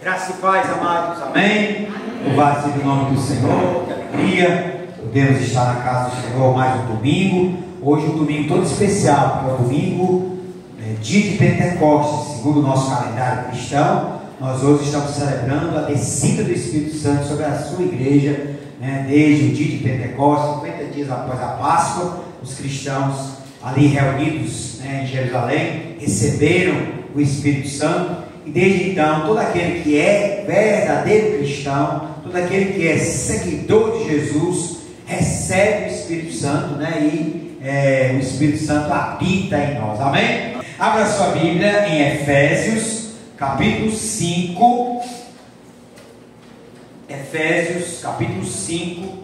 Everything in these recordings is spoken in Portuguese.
Graça e paz, amados, amém. Louvado seja o nome do Senhor, que alegria podemos estar na casa do Senhor mais um domingo. Hoje um domingo todo especial, porque é o domingo, dia de Pentecostes, segundo o nosso calendário cristão. Nós hoje estamos celebrando a descida do Espírito Santo sobre a sua igreja, desde o dia de Pentecostes, 50 dias após a Páscoa. Os cristãos ali reunidos em Jerusalém receberam o Espírito Santo. E desde então, todo aquele que é verdadeiro cristão, todo aquele que é seguidor de Jesus, recebe o Espírito Santo, e o Espírito Santo habita em nós, amém? Abra sua Bíblia em Efésios, capítulo 5. Efésios, capítulo 5,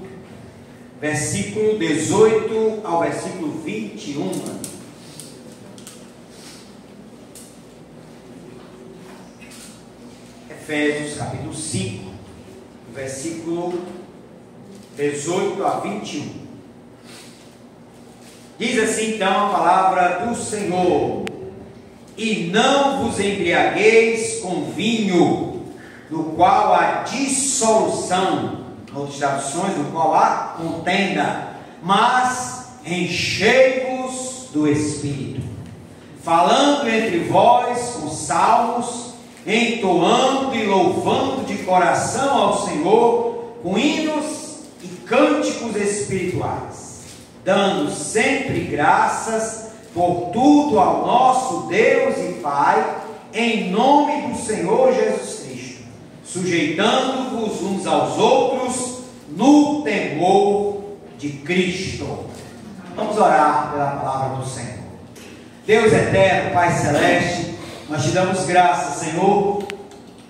versículo 18 ao versículo 21. Efésios capítulo 5, versículo 18 a 21. Diz assim então a palavra do Senhor: E não vos embriagueis com vinho, no qual há dissolução, outras traduções, no qual há contenda, mas enchei-vos do Espírito, falando entre vós com salmos, entoando e louvando de coração ao Senhor com hinos e cânticos espirituais, dando sempre graças por tudo ao nosso Deus e Pai, em nome do Senhor Jesus Cristo, sujeitando-vos uns aos outros no temor de Cristo. Vamos orar pela palavra do Senhor. Deus eterno, Pai celeste, nós te damos graças, Senhor,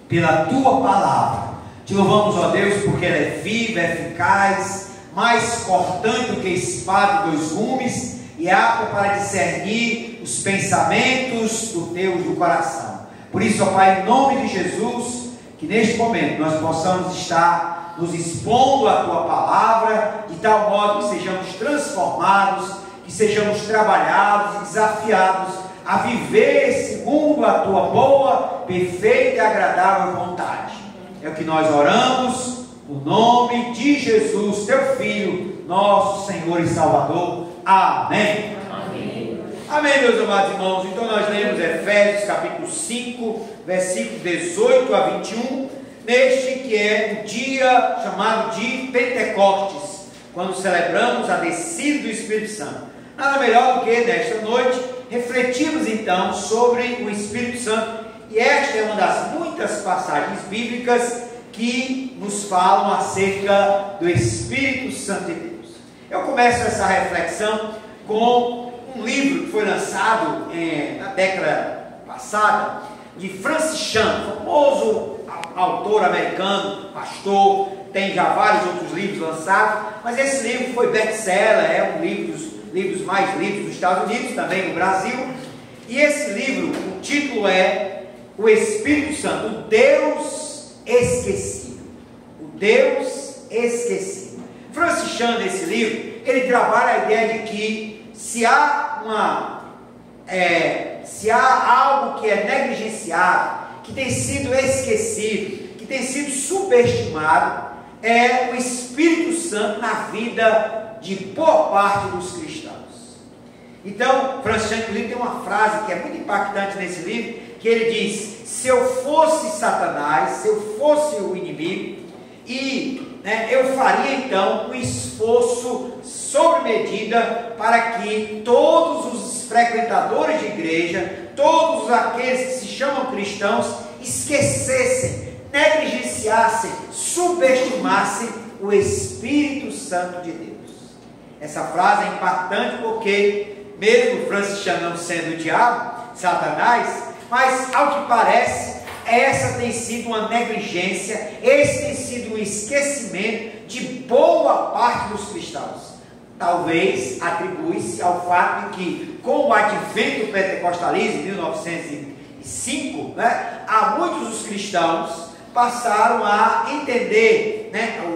pela Tua palavra. Te louvamos, ó Deus, porque ela é viva, eficaz, mais cortante do que espada de dois gumes, e apta para discernir os pensamentos do coração. Por isso, ó Pai, em nome de Jesus, que neste momento nós possamos estar nos expondo à Tua palavra, de tal modo que sejamos transformados, que sejamos trabalhados e desafiados a viver segundo a Tua boa, perfeita e agradável vontade. É o que nós oramos, no nome de Jesus, Teu Filho, nosso Senhor e Salvador. Amém. Amém. Amém, meus amados irmãos. Então nós lemos Efésios capítulo 5, versículos 18 a 21, neste que é o dia chamado de Pentecostes, quando celebramos a descida do Espírito Santo. Nada melhor do que nesta noite refletirmos então sobre o Espírito Santo, e esta é uma das muitas passagens bíblicas que nos falam acerca do Espírito Santo de Deus. Eu começo essa reflexão com um livro que foi lançado na década passada, de Francis Chan, famoso autor americano, pastor, tem já vários outros livros lançados, mas esse livro foi best-seller, é um dos livros mais lidos dos Estados Unidos, também no Brasil. E esse livro, o título é O Espírito Santo, o Deus Esquecido. O Deus Esquecido. Francis Chan, nesse livro, ele trabalha a ideia de que se há algo que é negligenciado, que tem sido esquecido, que tem sido subestimado, é o Espírito Santo na vida de boa parte dos cristãos. Então, Francis Chan, inclusive, tem uma frase que é muito impactante nesse livro, que ele diz: se eu fosse Satanás, se eu fosse o inimigo, eu faria então um esforço sobre medida para que todos os frequentadores de igreja, todos aqueles que se chamam cristãos, esquecessem, negligenciassem, subestimassem o Espírito Santo de Deus. Essa frase é impactante porque, mesmo Francis Chan não sendo o diabo, Satanás, mas ao que parece, essa tem sido uma negligência, esse tem sido um esquecimento de boa parte dos cristãos. Talvez atribui-se ao fato de que, com o advento do pentecostalismo em 1905, há muitos dos cristãos passaram a entender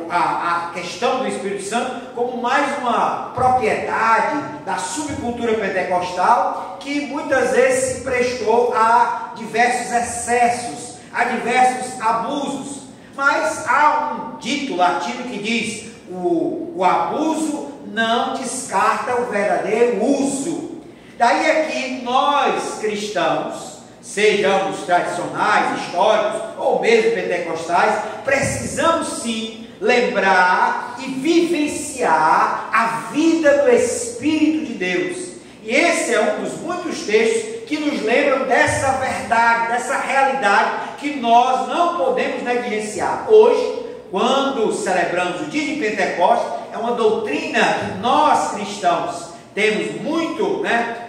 a questão do Espírito Santo como mais uma propriedade da subcultura pentecostal, que muitas vezes se prestou a diversos excessos, há diversos abusos, mas há um dito latino que diz: o abuso não descarta o verdadeiro uso. Daí é que nós cristãos, sejamos tradicionais, históricos ou mesmo pentecostais, precisamos sim lembrar e vivenciar a vida do Espírito de Deus. E esse é um dos muitos textos que nos lembram dessa verdade, dessa realidade que nós não podemos negligenciar. Hoje, quando celebramos o dia de Pentecostes, é uma doutrina que nós cristãos temos muito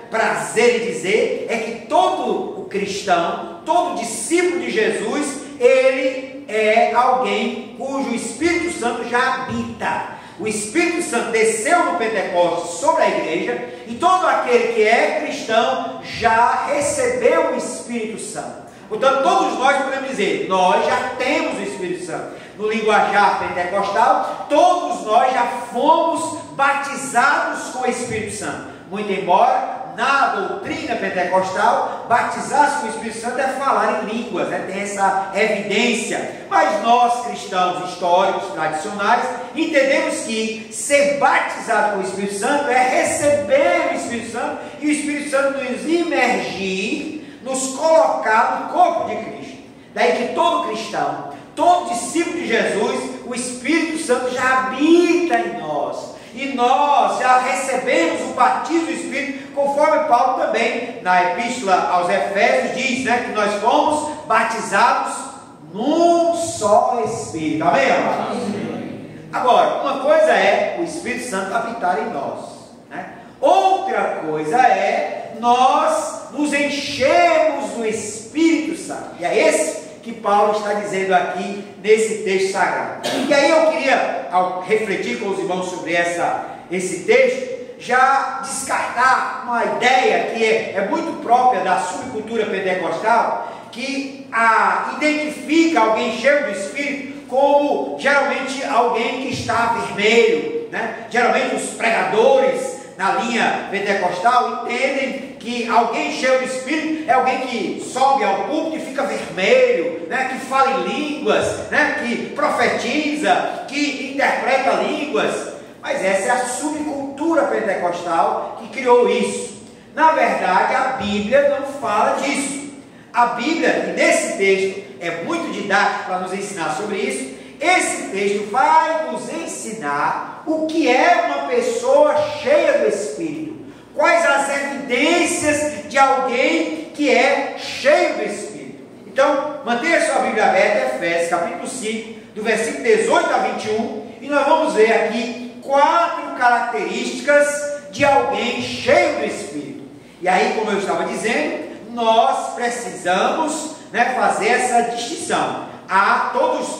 prazer em dizer, é que todo o cristão, todo discípulo de Jesus, ele é alguém cujo Espírito Santo já habita. O Espírito Santo desceu no Pentecostes sobre a igreja, e todo aquele que é cristão já recebeu o Espírito Santo. Portanto, todos nós podemos dizer, nós já temos o Espírito Santo. No linguajar pentecostal, todos nós já fomos batizados com o Espírito Santo. Muito embora na doutrina pentecostal, batizar-se com o Espírito Santo é falar em línguas, tem essa evidência. Mas nós, cristãos históricos, tradicionais, entendemos que ser batizado com o Espírito Santo é receber o Espírito Santo, e o Espírito Santo nos imergir, nos colocar no corpo de Cristo. Daí que todo cristão, todo discípulo de Jesus, o Espírito Santo já habita em nós. E nós já recebemos o batismo do Espírito, conforme Paulo também, na Epístola aos Efésios, diz que nós fomos batizados num só Espírito. Amém, amados? Agora, uma coisa é o Espírito Santo habitar em nós, outra coisa é nós nos enchermos do Espírito Santo. E é esse que Paulo está dizendo aqui nesse texto sagrado. E aí eu queria, ao refletir com os irmãos sobre esse texto, já descartar uma ideia que é muito própria da subcultura pentecostal, que identifica alguém cheio do Espírito como geralmente alguém que está vermelho, Geralmente os pregadores na linha pentecostal entendem que alguém cheio do Espírito é alguém que sobe ao púlpito e fica vermelho, que fala em línguas, que profetiza, que interpreta línguas. Mas essa é a subcultura pentecostal que criou isso. Na verdade, a Bíblia não fala disso. A Bíblia, e nesse texto, é muito didático para nos ensinar sobre isso. Esse texto vai nos ensinar o que é uma pessoa cheia do Espírito. Quais as evidências de alguém que é cheio do Espírito. Então, mantenha sua Bíblia aberta, Efésios capítulo 5, do versículo 18 a 21, e nós vamos ver aqui 4 características de alguém cheio do Espírito. E aí, como eu estava dizendo, nós precisamos fazer essa distinção.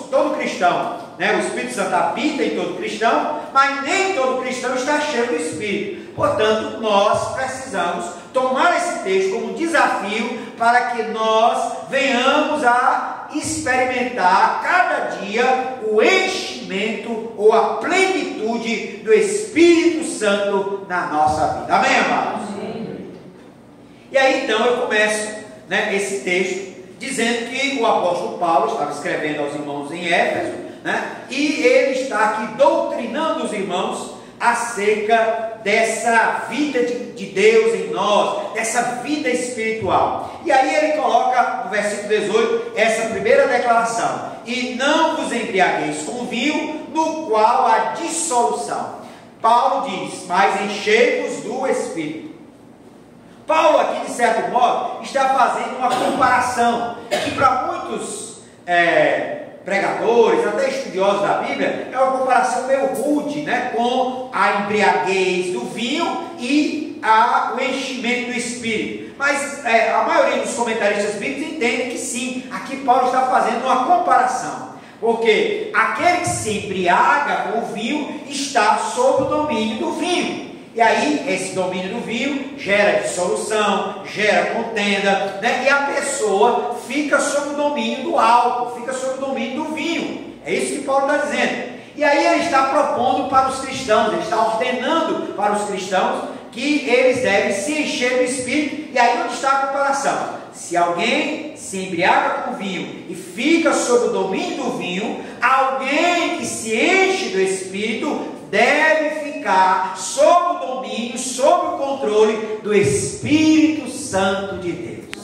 Todo cristão, o Espírito Santo habita em todo cristão, mas nem todo cristão está cheio do Espírito. Portanto, nós precisamos tomar esse texto como desafio para que nós venhamos a experimentar cada dia o enchimento ou a plenitude do Espírito Santo na nossa vida. Amém, amados? Amém. E aí então eu começo esse texto dizendo que o apóstolo Paulo estava escrevendo aos irmãos em Éfeso, e ele está aqui doutrinando os irmãos acerca dessa vida de Deus em nós, dessa vida espiritual. E aí ele coloca no versículo 18 essa primeira declaração: e não vos embriagueis com vinho, no qual há dissolução. Paulo diz: mas enchei-vos do Espírito. Paulo aqui, de certo modo, está fazendo uma comparação que para muitos pregadores, até estudiosos da Bíblia, é uma comparação meio rude, com a embriaguez do vinho e o enchimento do Espírito. Mas a maioria dos comentaristas bíblicos entendem que sim, aqui Paulo está fazendo uma comparação. Porque aquele que se embriaga com o vinho está sob o domínio do vinho. E aí, esse domínio do vinho gera dissolução, gera contenda, e a pessoa fica sob o domínio do álcool, fica sob o domínio do vinho. É isso que Paulo está dizendo. E aí ele está propondo para os cristãos, ele está ordenando para os cristãos que eles devem se encher do Espírito. E aí onde está a comparação? Se alguém se se embriaga com vinho e fica sob o domínio do vinho, alguém que se enche do Espírito deve ficar sob o domínio, sob o controle do Espírito Santo de Deus.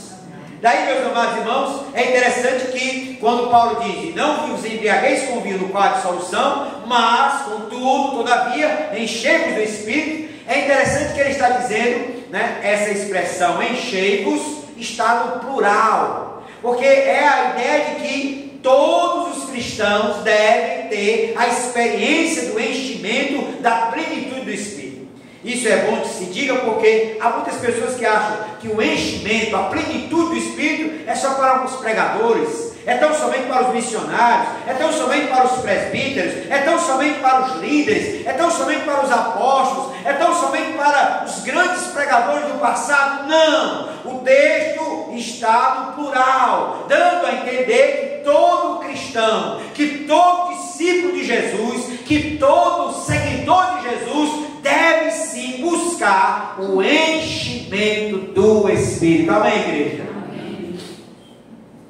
Daí, meus amados irmãos, é interessante que quando Paulo diz: não vos embriagueis com vinho no qual há dissolução, mas, contudo, todavia, enchei-vos do Espírito. É interessante que ele está dizendo, né, essa expressão enchei-vos está no plural, porque é a ideia de que todos os cristãos devem ter a experiência do enchimento da plenitude do Espírito. Isso é bom que se diga, porque há muitas pessoas que acham que o enchimento, a plenitude do Espírito é só para alguns pregadores, é tão somente para os missionários, é tão somente para os presbíteros, é tão somente para os líderes, é tão somente para os apóstolos, é tão somente para os grandes pregadores do passado. Não! O texto está no plural, dando a entender que todo cristão, que todo discípulo de Jesus, que todo seguidor de Jesus deve sim buscar o enchimento do Espírito. Amém, igreja? Amém.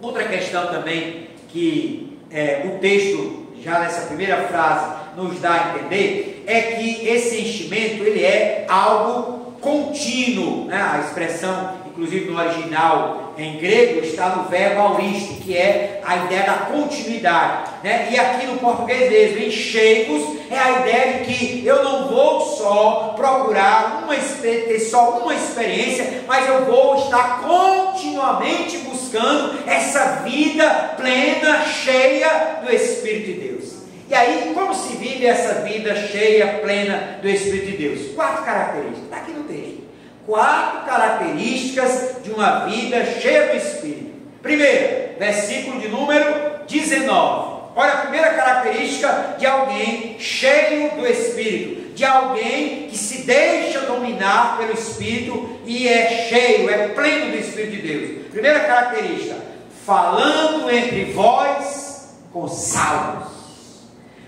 Outra questão também que o texto, já nessa primeira frase, nos dá a entender, é que esse enchimento, ele é algo contínuo, né? A expressão, inclusive no original em grego, está no verbo auristo, que é a ideia da continuidade, né? E aqui no português mesmo, enchei-vos, é a ideia de que eu não vou só procurar ter só uma experiência, mas eu vou estar continuamente buscando essa vida plena, cheia do Espírito de Deus. E aí, como se vive essa vida cheia, plena do Espírito de Deus? 4 características, está aqui no texto. 4 características de uma vida cheia do Espírito. Primeiro, versículo de número 19. Olha a primeira característica de alguém cheio do Espírito, de alguém que se deixa dominar pelo Espírito e é cheio, é pleno do Espírito de Deus. Primeira característica: falando entre vós com salmos.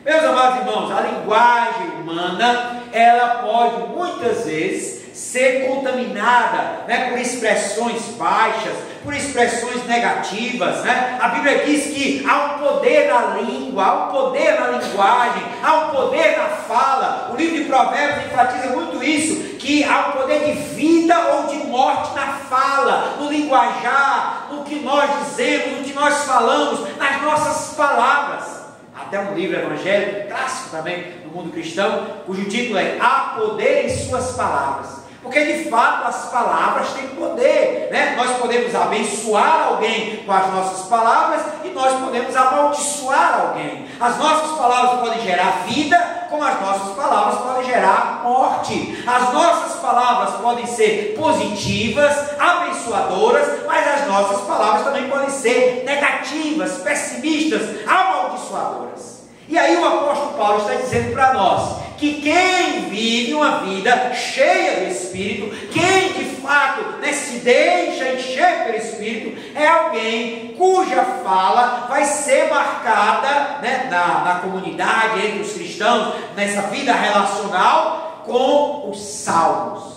Meus amados irmãos, a linguagem humana, ela pode muitas vezes ser contaminada, né, por expressões baixas, por expressões negativas, né? A Bíblia diz que há um poder na língua, há um poder na linguagem, há um poder na fala. O livro de Provérbios enfatiza muito isso, que há um poder de vida ou de morte na fala, no linguajar, no que nós dizemos, no que nós falamos, nas nossas palavras. Até um livro evangélico, clássico também no mundo cristão, cujo título é Há Poder em Suas Palavras. Porque de fato as palavras têm poder, né? Nós podemos abençoar alguém com as nossas palavras e nós podemos amaldiçoar alguém. As nossas palavras podem gerar vida, como as nossas palavras podem gerar morte. As nossas palavras podem ser positivas, abençoadoras, mas as nossas palavras também podem ser negativas, pessimistas, amaldiçoadoras. E aí o apóstolo Paulo está dizendo para nós que quem vive uma vida cheia do Espírito, quem de fato, né, se deixa encher pelo Espírito, é alguém cuja fala vai ser marcada, né, na comunidade, entre os cristãos, nessa vida relacional, com os salmos.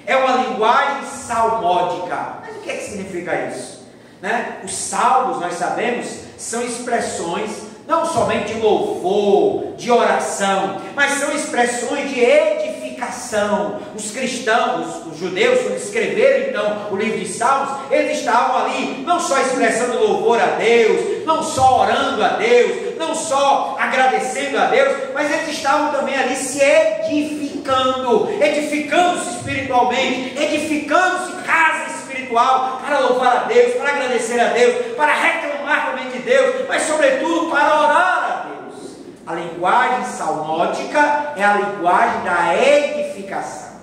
É uma linguagem salmódica. Mas o que é que significa isso? Né? Os salmos, nós sabemos, são expressões não somente de louvor, de oração, mas são expressões de edificação. Os cristãos, os judeus, quando escreveram então o livro de Salmos, eles estavam ali não só expressando louvor a Deus, não só orando a Deus, não só agradecendo a Deus, mas eles estavam também ali se edificando, edificando-se espiritualmente, edificando-se casa espiritual, para louvar a Deus, para agradecer a Deus, para reclamar também de Deus, mas sobretudo para orar a Deus. A linguagem salmódica é a linguagem da edificação.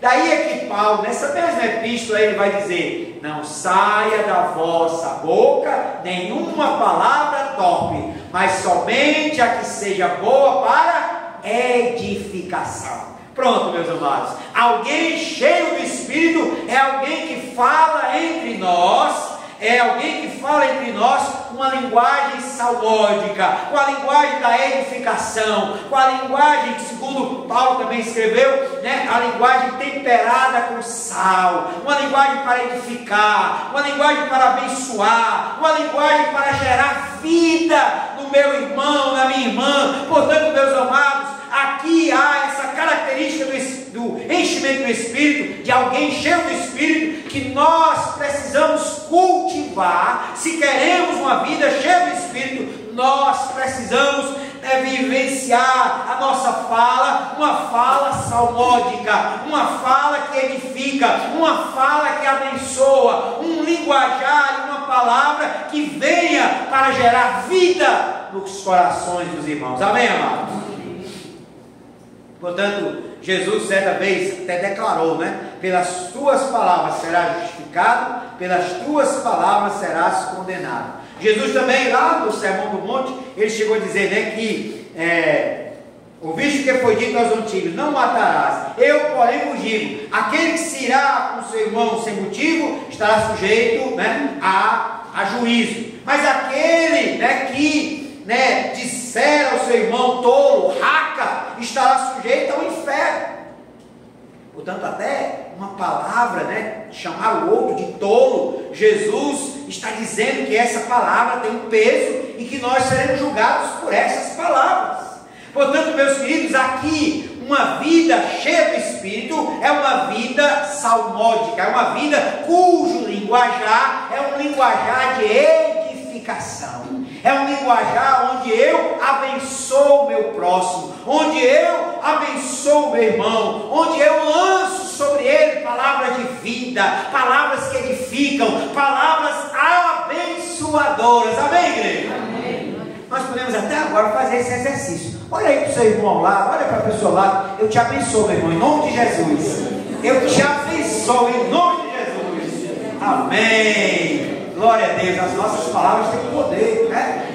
Daí é que Paulo, nessa mesma epístola, ele vai dizer: não saia da vossa boca nenhuma palavra torpe, mas somente a que seja boa para edificação. Pronto, meus amados, alguém cheio do Espírito é alguém que fala entre nós, é alguém que fala entre nós uma linguagem salmódica, com a linguagem da edificação, com a linguagem que, segundo Paulo também escreveu, né, a linguagem temperada com sal, uma linguagem para edificar, uma linguagem para abençoar, uma linguagem para gerar vida no meu irmão, na minha irmã. Portanto, meus amados, aqui há essa característica do enchimento do Espírito, de alguém cheio do Espírito, que nós precisamos cultivar. Se queremos uma vida cheia do Espírito, nós precisamos vivenciar a nossa fala, uma fala salmódica, uma fala que edifica, uma fala que abençoa, um linguajar, uma palavra que venha para gerar vida nos corações dos irmãos. Amém, amados? Portanto, Jesus certa vez até declarou, né? Pelas tuas palavras serás justificado, pelas tuas palavras serás condenado. Jesus também, lá no Sermão do Monte, ele chegou a dizer, né, que ouviste o que foi dito aos antigos, não matarás. Eu, porém, vos digo, aquele que se irá com seu irmão sem motivo, estará sujeito, né, a juízo. Mas aquele, né, que disser ao seu irmão tolo, raca, estará sujeito ao inferno. Portanto, até uma palavra, né, chamar o outro de tolo, Jesus está dizendo que essa palavra tem um peso e que nós seremos julgados por essas palavras. Portanto, meus queridos, aqui uma vida cheia do Espírito é uma vida salmódica, é uma vida cujo linguajar é um linguajar de edificação. É um linguajar onde eu abençoo o meu próximo, onde eu abençoo o meu irmão, onde eu lanço sobre ele palavras de vida, palavras que edificam, palavras abençoadoras. Amém, igreja? Amém. Nós podemos até agora fazer esse exercício. Olha aí para o seu irmão ao lado, olha para a pessoa ao lado. Eu te abençoo, meu irmão, em nome de Jesus. Eu te abençoo em nome de Jesus. Amém. Glória a Deus, as nossas palavras têm poder, né?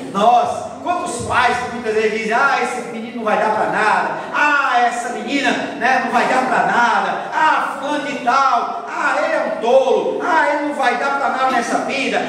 Quantos pais muitas vezes dizem, esse menino não vai dar para nada, essa menina, né, não vai dar para nada, fulano de tal, ele é um tolo, ele não vai dar para nada nessa vida,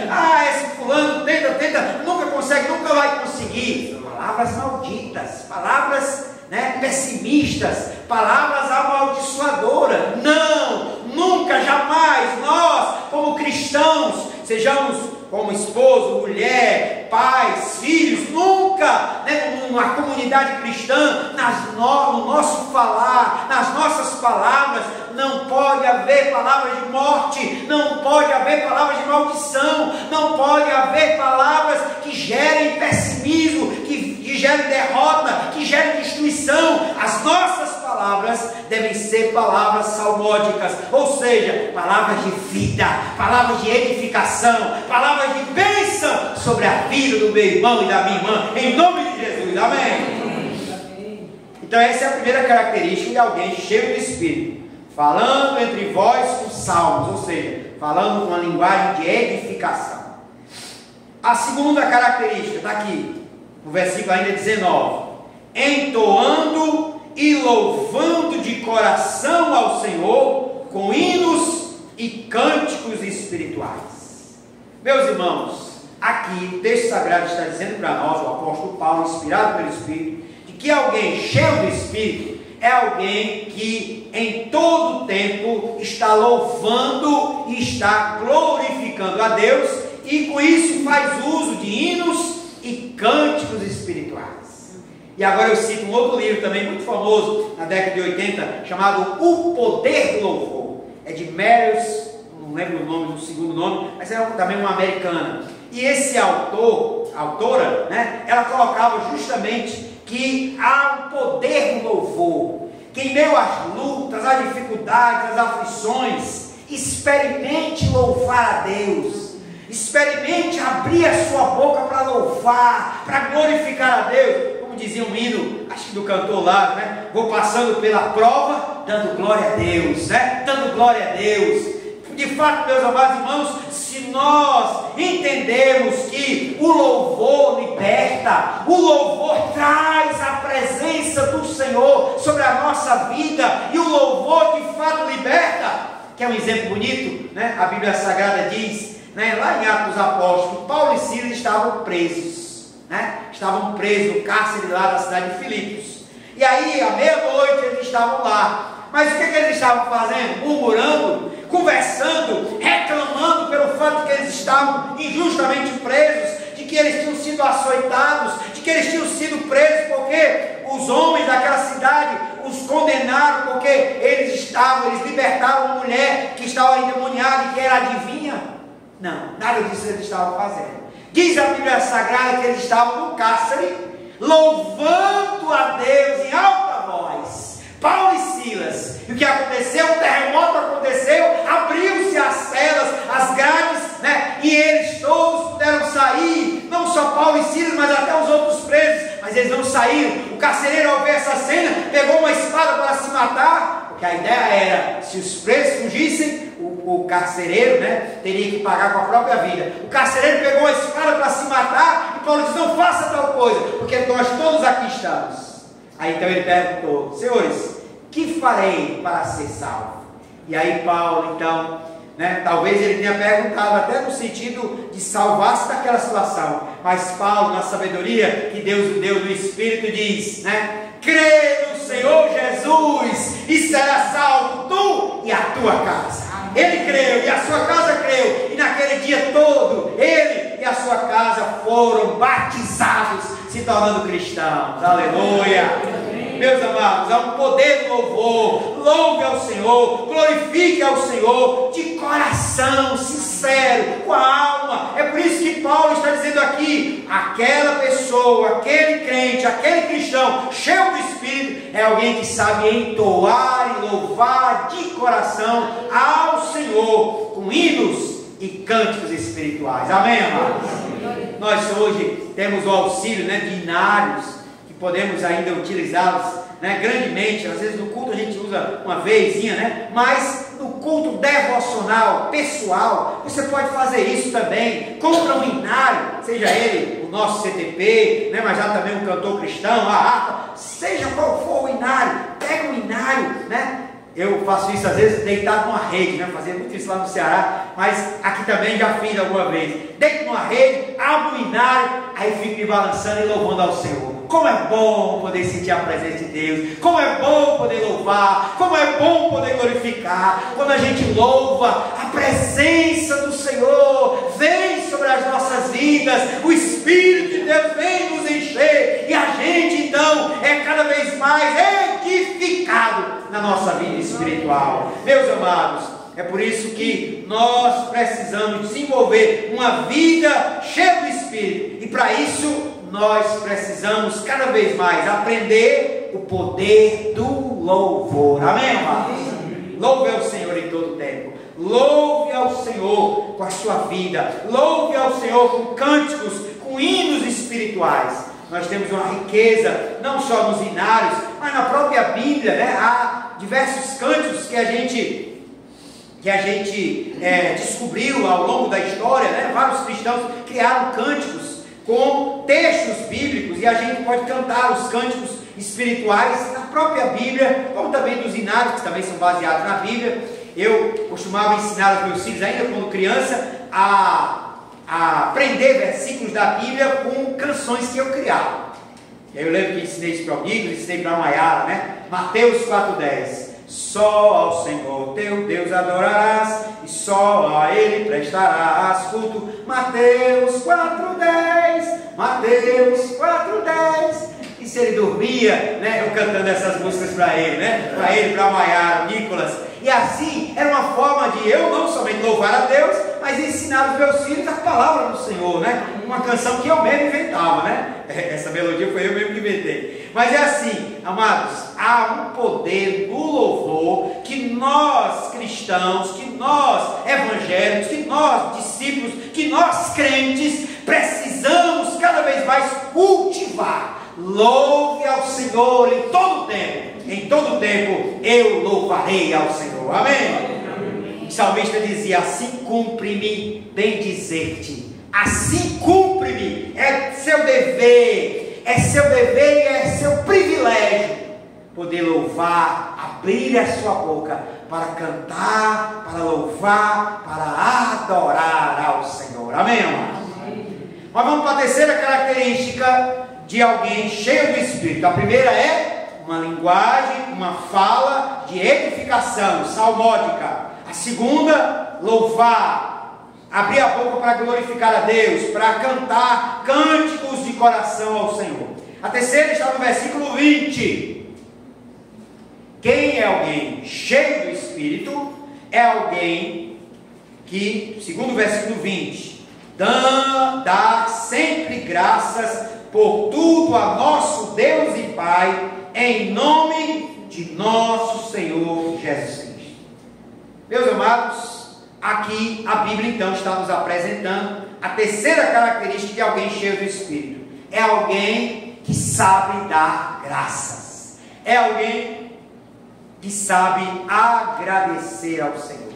esse fulano tenta, nunca consegue, nunca vai conseguir. Palavras malditas, palavras, né, pessimistas, palavras amaldiçoadoras. Não, nunca, jamais nós, como cristãos, sejamos como esposo, mulher, pais, filhos, nunca, né, numa comunidade cristã, no nosso falar, nas nossas palavras, não pode haver palavras de morte, não pode haver palavras de maldição, não pode haver palavras que gerem pessimismo, que gerem derrota, que gerem destruição. As nossas palavras devem ser palavras salmódicas, ou seja, palavras de vida, palavras de edificação, palavras de bênção sobre a vida do meu irmão e da minha irmã, em nome de Jesus. Amém? Então essa é a primeira característica de alguém cheio do Espírito, falando entre vós com salmos, ou seja, falando com uma linguagem de edificação. A segunda característica está aqui, no versículo ainda 19, entoando e louvando de coração ao Senhor com hinos e cânticos espirituais. Meus irmãos, aqui o texto sagrado está dizendo para nós, o apóstolo Paulo, inspirado pelo Espírito, de que alguém cheio do Espírito é alguém que em todo o tempo está louvando e está glorificando a Deus, e com isso faz uso de hinos e cânticos espirituais. E agora eu cito um outro livro também muito famoso na década de 80, chamado O Poder do Louvor. É de Meryl, não lembro o nome do segundo nome, mas é também uma americana. E esse autora, né, ela colocava justamente que há um poder do louvor, que em meio às lutas, às dificuldades, às aflições, experimente louvar a Deus, experimente abrir a sua boca para louvar, para glorificar a Deus. Como dizia um hino, acho que do cantor lá, né? Vou passando pela prova, dando glória a Deus, né? Dando glória a Deus. De fato, meus amados irmãos, se nós entendemos que o louvor liberta, o louvor traz a presença do Senhor sobre a nossa vida, e o louvor de fato liberta, que é um exemplo bonito, né? A Bíblia Sagrada diz, né, lá em Atos dos Apóstolos, Paulo e Silas estavam presos, né? Estavam presos no cárcere lá da cidade de Filipos. E aí, à meia-noite, eles estavam lá. Mas o que eles estavam fazendo? Murmurando, conversando, reclamando pelo fato de que eles estavam injustamente presos, de que eles tinham sido açoitados, de que eles tinham sido presos porque os homens daquela cidade os condenaram, porque eles libertaram uma mulher que estava endemoniada e que era adivinha. Não, nada disso eles estavam fazendo. Diz a Bíblia Sagrada que eles estavam no cárcere, louvando a Deus em alta voz. Paulo e Silas. E o que aconteceu? O terremoto aconteceu, abriu-se as celas, as grades, né? E eles todos puderam sair, não só Paulo e Silas, mas até os outros presos, mas eles não saíram. O carcereiro, ao ver essa cena, pegou uma espada para se matar, porque a ideia era, se os presos fugissem, o carcereiro, né, teria que pagar com a própria vida. O carcereiro pegou a espada para se matar, e Paulo disse: não faça tal coisa, porque nós todos aqui estamos. Aí então ele perguntou: senhores, que farei para ser salvo? E aí Paulo então, né, talvez ele tenha perguntado até no sentido de salvar-se daquela situação, mas Paulo, na sabedoria que Deus lhe deu do Espírito, diz, né, crê no Senhor Jesus e será salvo tu e a tua casa. Ele creu e a sua casa creu, e naquele dia todo ele e a sua casa foram batizados, se tornando cristãos. Aleluia! Meus amados, há um poder do louvor. Louve ao Senhor, glorifique ao Senhor de coração sincero, com a alma. É por isso que Paulo está dizendo aqui: aquela pessoa, aquele crente, aquele cristão cheio do Espírito é alguém que sabe entoar e louvar de coração ao Senhor com hinos e cânticos espirituais. Amém, amados? Nós hoje temos o auxílio, né, de hinários, podemos ainda utilizá-los, né, grandemente. Às vezes no culto a gente usa uma vezinha, né, mas no culto devocional, pessoal, você pode fazer isso também. Compra um hinário, seja ele o nosso CTP, né, mas já também um cantor cristão, a harpa, seja qual for o hinário, pega um hinário, né. Eu faço isso às vezes deitado numa rede, né? Fazia muito isso lá no Ceará, mas aqui também já fiz alguma vez. Deito numa rede, abro o hinário, aí fico me balançando e louvando ao Senhor. Como é bom poder sentir a presença de Deus, como é bom poder louvar, como é bom poder glorificar. Quando a gente louva, a presença do Senhor vem sobre as nossas vidas, o Espírito de Deus vem nos encher, e a gente então é cada vez mais edificado na nossa vida espiritual. Meus amados, é por isso que nós precisamos desenvolver uma vida cheia do Espírito, e para isso nós precisamos cada vez mais aprender o poder do louvor. Amém, amados? Louve ao Senhor em todo tempo, louve ao Senhor com a sua vida, louve ao Senhor com cânticos, com hinos espirituais. Nós temos uma riqueza, não só nos hinários, mas na própria Bíblia, né? Há diversos cânticos que a gente descobriu ao longo da história, né? Vários cristãos criaram cânticos com textos bíblicos, e a gente pode cantar os cânticos espirituais na própria Bíblia, como também dos hinários, que também são baseados na Bíblia. Eu costumava ensinar aos meus filhos, ainda quando criança, a aprender versículos da Bíblia com canções que eu criava. E aí eu lembro que ensinei isso para o Nico, ensinei para a Maiara, né? Mateus 4,10: só ao Senhor teu Deus adorarás, e só a Ele prestarás culto. Mateus 4,10, Mateus 4,10. E se ele dormia, né, eu cantando essas músicas para ele, né? Para ele, para a Maiara, Nicolas. E assim, era uma forma de eu não somente louvar a Deus, mas ensinar os meus filhos a palavra do Senhor, né? Uma canção que eu mesmo inventava, né? Essa melodia foi eu mesmo que inventei. Mas é assim, amados, há um poder no louvor que nós cristãos, que nós evangélicos, que nós discípulos, que nós crentes precisamos cada vez mais cultivar. Louve ao Senhor em todo tempo. Em todo tempo eu louvarei ao Senhor. Amém? O salmista dizia: assim cumpre-me bem dizer-te. Assim cumpre-me. É seu dever. É seu dever e é seu privilégio poder louvar, abrir a sua boca para cantar, para louvar, para adorar ao Senhor. Amém, amados? Mas vamos para a terceira característica de alguém cheio do Espírito. A primeira é uma linguagem, uma fala de edificação, salmódica. A segunda, louvar, abrir a boca para glorificar a Deus, para cantar cânticos de coração ao Senhor. A terceira está no versículo 20. Quem é alguém cheio do Espírito é alguém que, segundo o versículo 20, dá sempre graças por tudo a nosso Deus e Pai, em nome de nosso Senhor Jesus Cristo. Meus amados, aqui a Bíblia então está nos apresentando a terceira característica de alguém cheio do Espírito. É alguém que sabe dar graças. É alguém que sabe agradecer ao Senhor.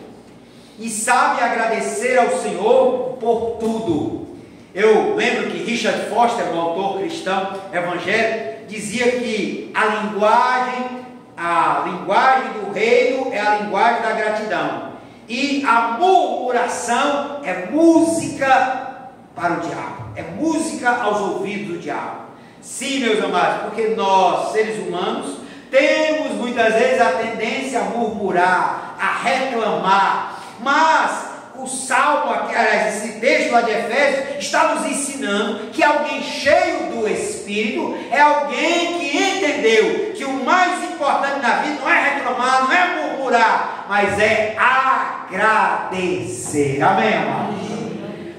E sabe agradecer ao Senhor por tudo. Eu lembro que Richard Foster, um autor cristão evangélico, dizia que a linguagem do reino é a linguagem da gratidão. E a murmuração é música para o diabo. É música aos ouvidos do diabo. Sim, meus amados, porque nós, seres humanos, temos muitas vezes a tendência a murmurar, a reclamar. Mas o salmo, esse texto lá de Efésios, está nos ensinando que alguém cheio do Espírito é alguém que entendeu que o mais importante na vida não é reclamar, não é murmurar, mas é agradecer. Amém, amados?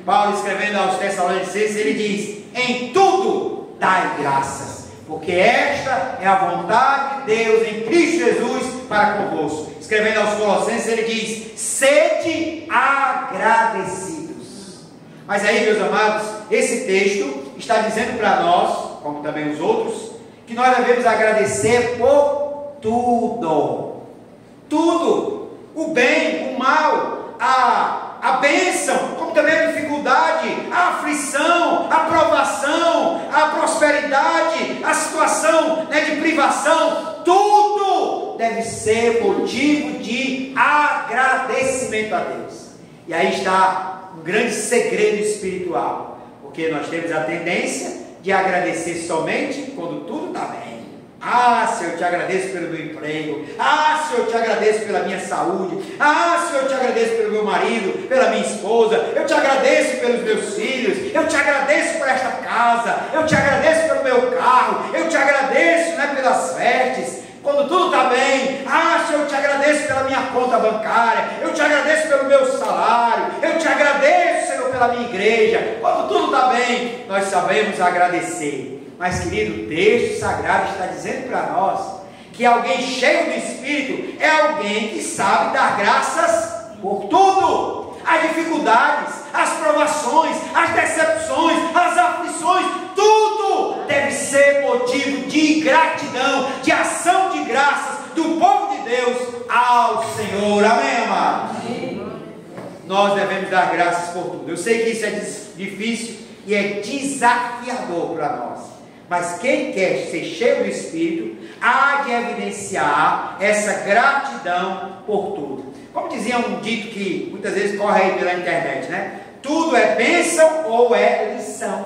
Paulo, escrevendo aos Tessalonicenses, ele diz: em tudo dai graças, porque esta é a vontade de Deus em Cristo Jesus para convosco. Escrevendo aos Colossenses, ele diz: sede agradecidos. Mas aí, meus amados, esse texto está dizendo para nós, como também os outros, que nós devemos agradecer por tudo. Tudo. O bem, o mal, a bênção, como também a dificuldade, a aflição, a provação, a prosperidade, a situação de privação, tudo deve ser motivo de agradecimento a Deus. E aí está um grande segredo espiritual, porque nós temos a tendência de agradecer somente quando tudo está bem. Ah, Senhor, eu te agradeço pelo meu emprego. Ah, Senhor, eu te agradeço pela minha saúde. Ah, Senhor, eu te agradeço pelo meu marido, pela minha esposa. Eu te agradeço pelos meus filhos. Eu te agradeço por esta casa. Eu te agradeço pelo meu carro. Eu te agradeço pelas vestes. Quando tudo está bem, ah, Senhor, eu te agradeço pela minha conta bancária. Eu te agradeço pelo meu salário. Eu te agradeço, Senhor, pela minha igreja. Quando tudo está bem, nós sabemos agradecer. Mas, querido, o texto sagrado está dizendo para nós que alguém cheio do Espírito é alguém que sabe dar graças por tudo. As dificuldades, as provações, as decepções, as aflições, tudo deve ser motivo de gratidão, de ação de graças do povo de Deus ao Senhor. Amém, amados? Nós devemos dar graças por tudo. Eu sei que isso é difícil e é desafiador para nós. Mas quem quer ser cheio do Espírito há de evidenciar essa gratidão por tudo. Como dizia um dito que muitas vezes corre aí pela internet, tudo é bênção ou é lição,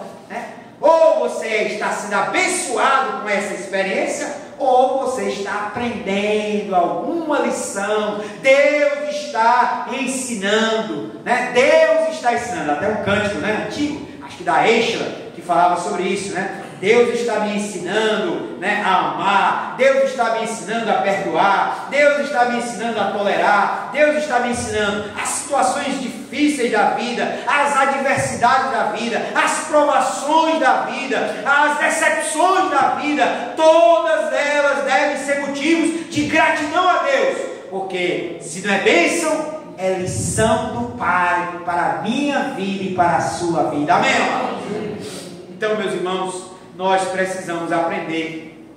Ou você está sendo abençoado com essa experiência, ou você está aprendendo alguma lição. Deus está ensinando, Deus está ensinando. Até um cântico, antigo, acho que da Eichla, que falava sobre isso, Deus está me ensinando a amar, Deus está me ensinando a perdoar, Deus está me ensinando a tolerar, Deus está me ensinando as situações difíceis da vida, as adversidades da vida, as provações da vida, as decepções da vida, todas elas devem ser motivos de gratidão a Deus, porque se não é bênção, é lição do Pai para a minha vida e para a sua vida. Amém? Então, meus irmãos, nós precisamos aprender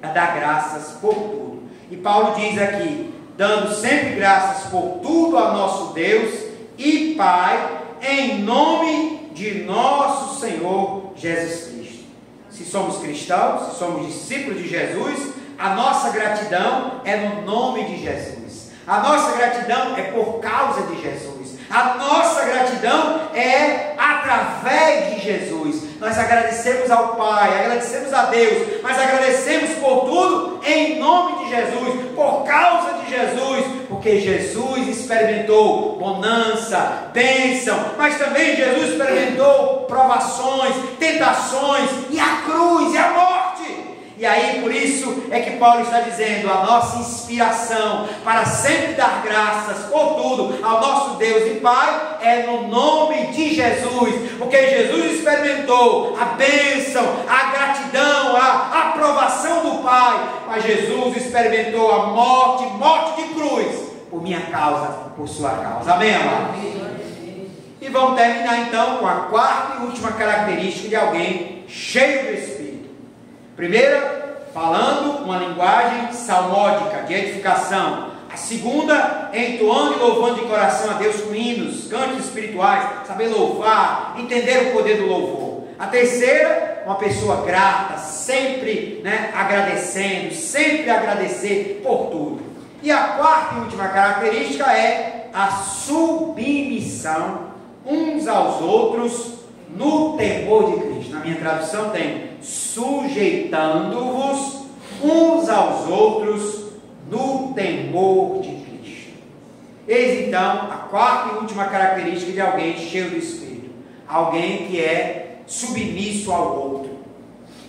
a dar graças por tudo. E Paulo diz aqui: dando sempre graças por tudo a nosso Deus e Pai, em nome de nosso Senhor Jesus Cristo. Se somos cristãos, se somos discípulos de Jesus, a nossa gratidão é no nome de Jesus. A nossa gratidão é por causa de Jesus. A nossa gratidão gratidão é através de Jesus. Nós agradecemos ao Pai, agradecemos a Deus, mas agradecemos por tudo em nome de Jesus, por causa de Jesus, porque Jesus experimentou bonança, bênção, mas também Jesus experimentou provações, tentações, e a cruz, e a morte. E aí, por isso é que Paulo está dizendo, a nossa inspiração para sempre dar graças por tudo ao nosso Deus e Pai é no nome de Jesus, porque Jesus experimentou a bênção, a gratidão, a aprovação do Pai, mas Jesus experimentou a morte de cruz, por minha causa, por sua causa. Amém, amado? E vamos terminar então com a quarta e última característica de alguém cheio do Espírito. Primeira, falando uma linguagem salmódica, de edificação. A segunda, entoando e louvando de coração a Deus com hinos, cantos espirituais, saber louvar, entender o poder do louvor. A terceira, uma pessoa grata, sempre agradecendo, sempre agradecer por tudo. E a quarta e última característica é a submissão uns aos outros no temor de Cristo. Na minha tradução tem sujeitando-vos uns aos outros no temor de Cristo. Eis então a quarta e última característica de alguém cheio do Espírito. Alguém que é submisso ao outro.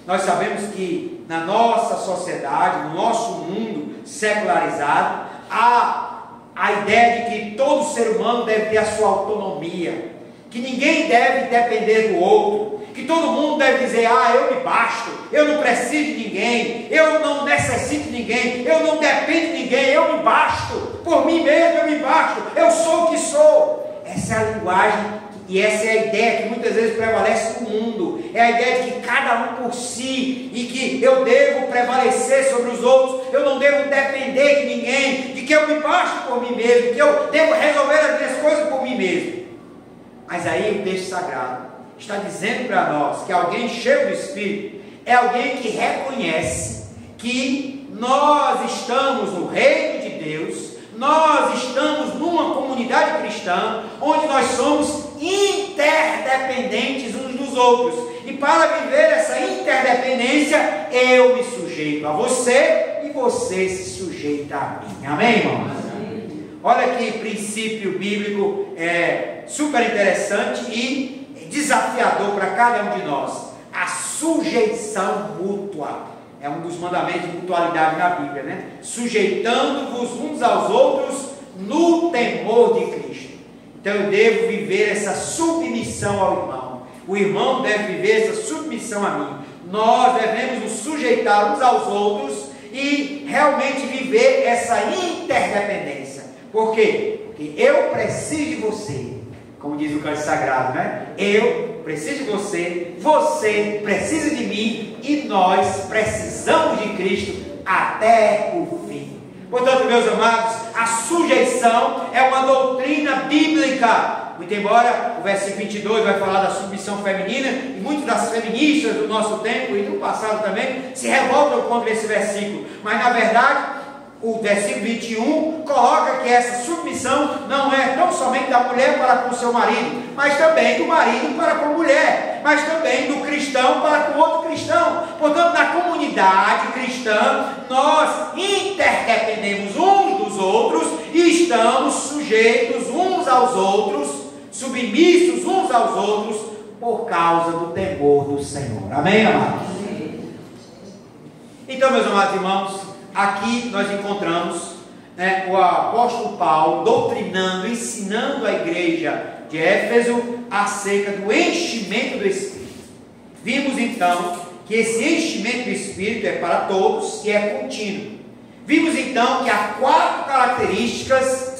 Nós sabemos que na nossa sociedade, no nosso mundo secularizado, há a ideia de que todo ser humano deve ter a sua autonomia, que ninguém deve depender do outro, que todo mundo deve dizer, eu me basto, eu não preciso de ninguém, eu não necessito de ninguém, eu não dependo de ninguém, eu me basto, por mim mesmo eu me basto, eu sou o que sou. Essa é a linguagem e essa é a ideia que muitas vezes prevalece no mundo, é a ideia de que cada um por si, e que eu devo prevalecer sobre os outros, eu não devo depender de ninguém, de que eu me basto por mim mesmo, que eu devo resolver as minhas coisas por mim mesmo. Mas aí o texto sagrado está dizendo para nós que alguém cheio do Espírito é alguém que reconhece que nós estamos no reino de Deus, nós estamos numa comunidade cristã, onde nós somos interdependentes uns dos outros, e para viver essa interdependência, eu me sujeito a você, e você se sujeita a mim. Amém, irmãos? Olha que princípio bíblico super interessante e desafiador para cada um de nós. A sujeição mútua. É um dos mandamentos de mutualidade na Bíblia, né? Sujeitando-vos uns aos outros no temor de Cristo. Então eu devo viver essa submissão ao irmão. O irmão deve viver essa submissão a mim. Nós devemos nos sujeitar uns aos outros e realmente viver essa interdependência. Por quê? Porque eu preciso de você, como diz o canto sagrado, né? Eu preciso de você, você precisa de mim e nós precisamos de Cristo até o fim. Portanto, meus amados, a sujeição é uma doutrina bíblica. Muito embora o versículo 22 vai falar da submissão feminina, e muitas das feministas do nosso tempo e do passado também se revoltam contra esse versículo, mas na verdade o versículo 21 coloca que essa submissão não é tão somente da mulher para com o seu marido, mas também do marido para com a mulher, mas também do cristão para com outro cristão. Portanto, na comunidade cristã, nós interdependemos uns dos outros e estamos sujeitos uns aos outros, submissos uns aos outros, por causa do temor do Senhor. Amém, amados? Então, meus amados irmãos, aqui nós encontramos o apóstolo Paulo doutrinando, ensinando a igreja de Éfeso acerca do enchimento do Espírito. Vimos então que esse enchimento do Espírito é para todos e é contínuo. Vimos então que há 4 características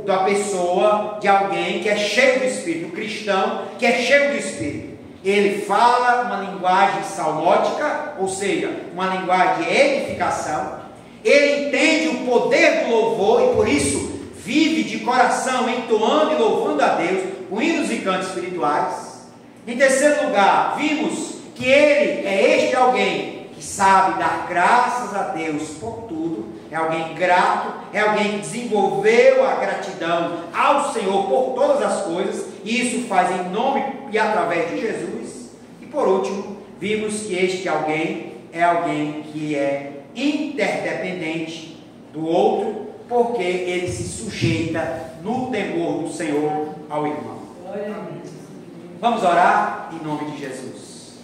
da pessoa, de alguém que é cheio do Espírito, do cristão que é cheio do Espírito. Ele fala uma linguagem salmótica, ou seja, uma linguagem de edificação. Ele entende o poder do louvor e por isso vive de coração entoando e louvando a Deus com hinos e cantos espirituais. Em terceiro lugar, vimos que ele é alguém que sabe dar graças a Deus por tudo. é alguém grato, é alguém que desenvolveu a gratidão ao Senhor por todas as coisas, e isso faz em nome e através de Jesus. E por último, vimos que este alguém é alguém que é interdependente do outro, porque ele se sujeita no temor do Senhor ao irmão. Vamos orar em nome de Jesus.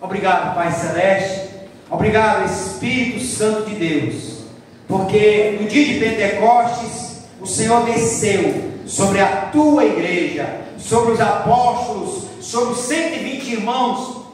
Obrigado, Pai Celeste, obrigado, Espírito Santo de Deus, porque no dia de Pentecostes o Senhor desceu sobre a tua igreja, sobre os apóstolos, sobre os 120 irmãos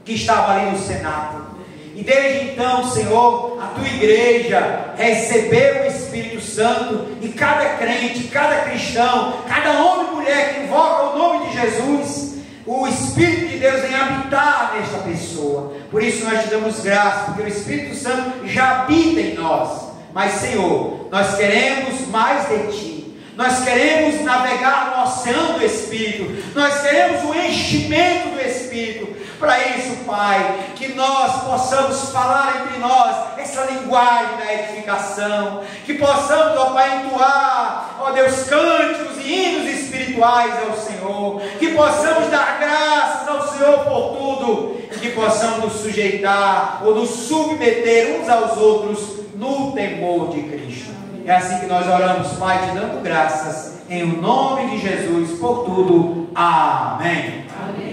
que estavam ali no cenáculo. E desde então, Senhor, a tua igreja recebeu o Espírito Santo, e cada crente, cada cristão, cada homem e mulher que invoca o nome de Jesus, o Espírito de Deus vem habitar nesta pessoa. Por isso nós te damos graça, porque o Espírito Santo já habita em nós. Mas, Senhor, nós queremos mais de Ti. Nós queremos navegar no oceano do Espírito. Nós queremos o enchimento do Espírito. Para isso, Pai, que nós possamos falar entre nós essa linguagem da edificação, que possamos, ó Pai, entoar, ó Deus, cânticos e hinos espirituais ao Senhor, que possamos dar graças ao Senhor por tudo, e que possamos nos sujeitar ou nos submeter uns aos outros no temor de Cristo. É assim que nós oramos, Pai, te dando graças, em nome de Jesus, por tudo. Amém. Amém.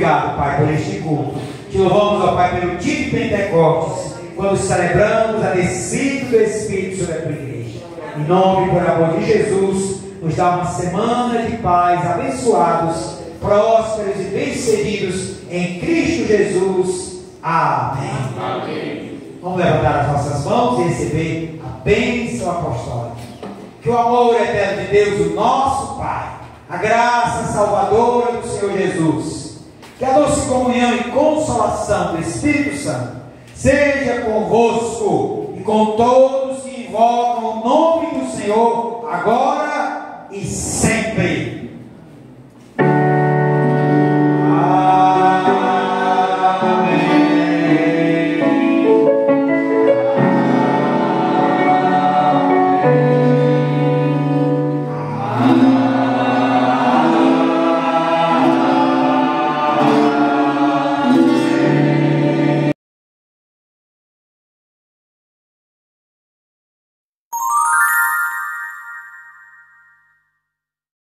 Obrigado, Pai, por este culto. Te louvamos, ó Pai, pelo dia de Pentecostes, quando celebramos a descida do Espírito sobre a tua igreja. Em nome e por amor de Jesus, nos dá uma semana de paz, abençoados, prósperos e bem-sucedidos em Cristo Jesus. Amém. Amém. Vamos levantar as nossas mãos e receber a bênção apostólica. Que o amor eterno de Deus, o nosso Pai, a graça salvadora do Senhor Jesus, que a doce comunhão e consolação do Espírito Santo seja convosco e com todos que invocam o nome do Senhor, agora e sempre.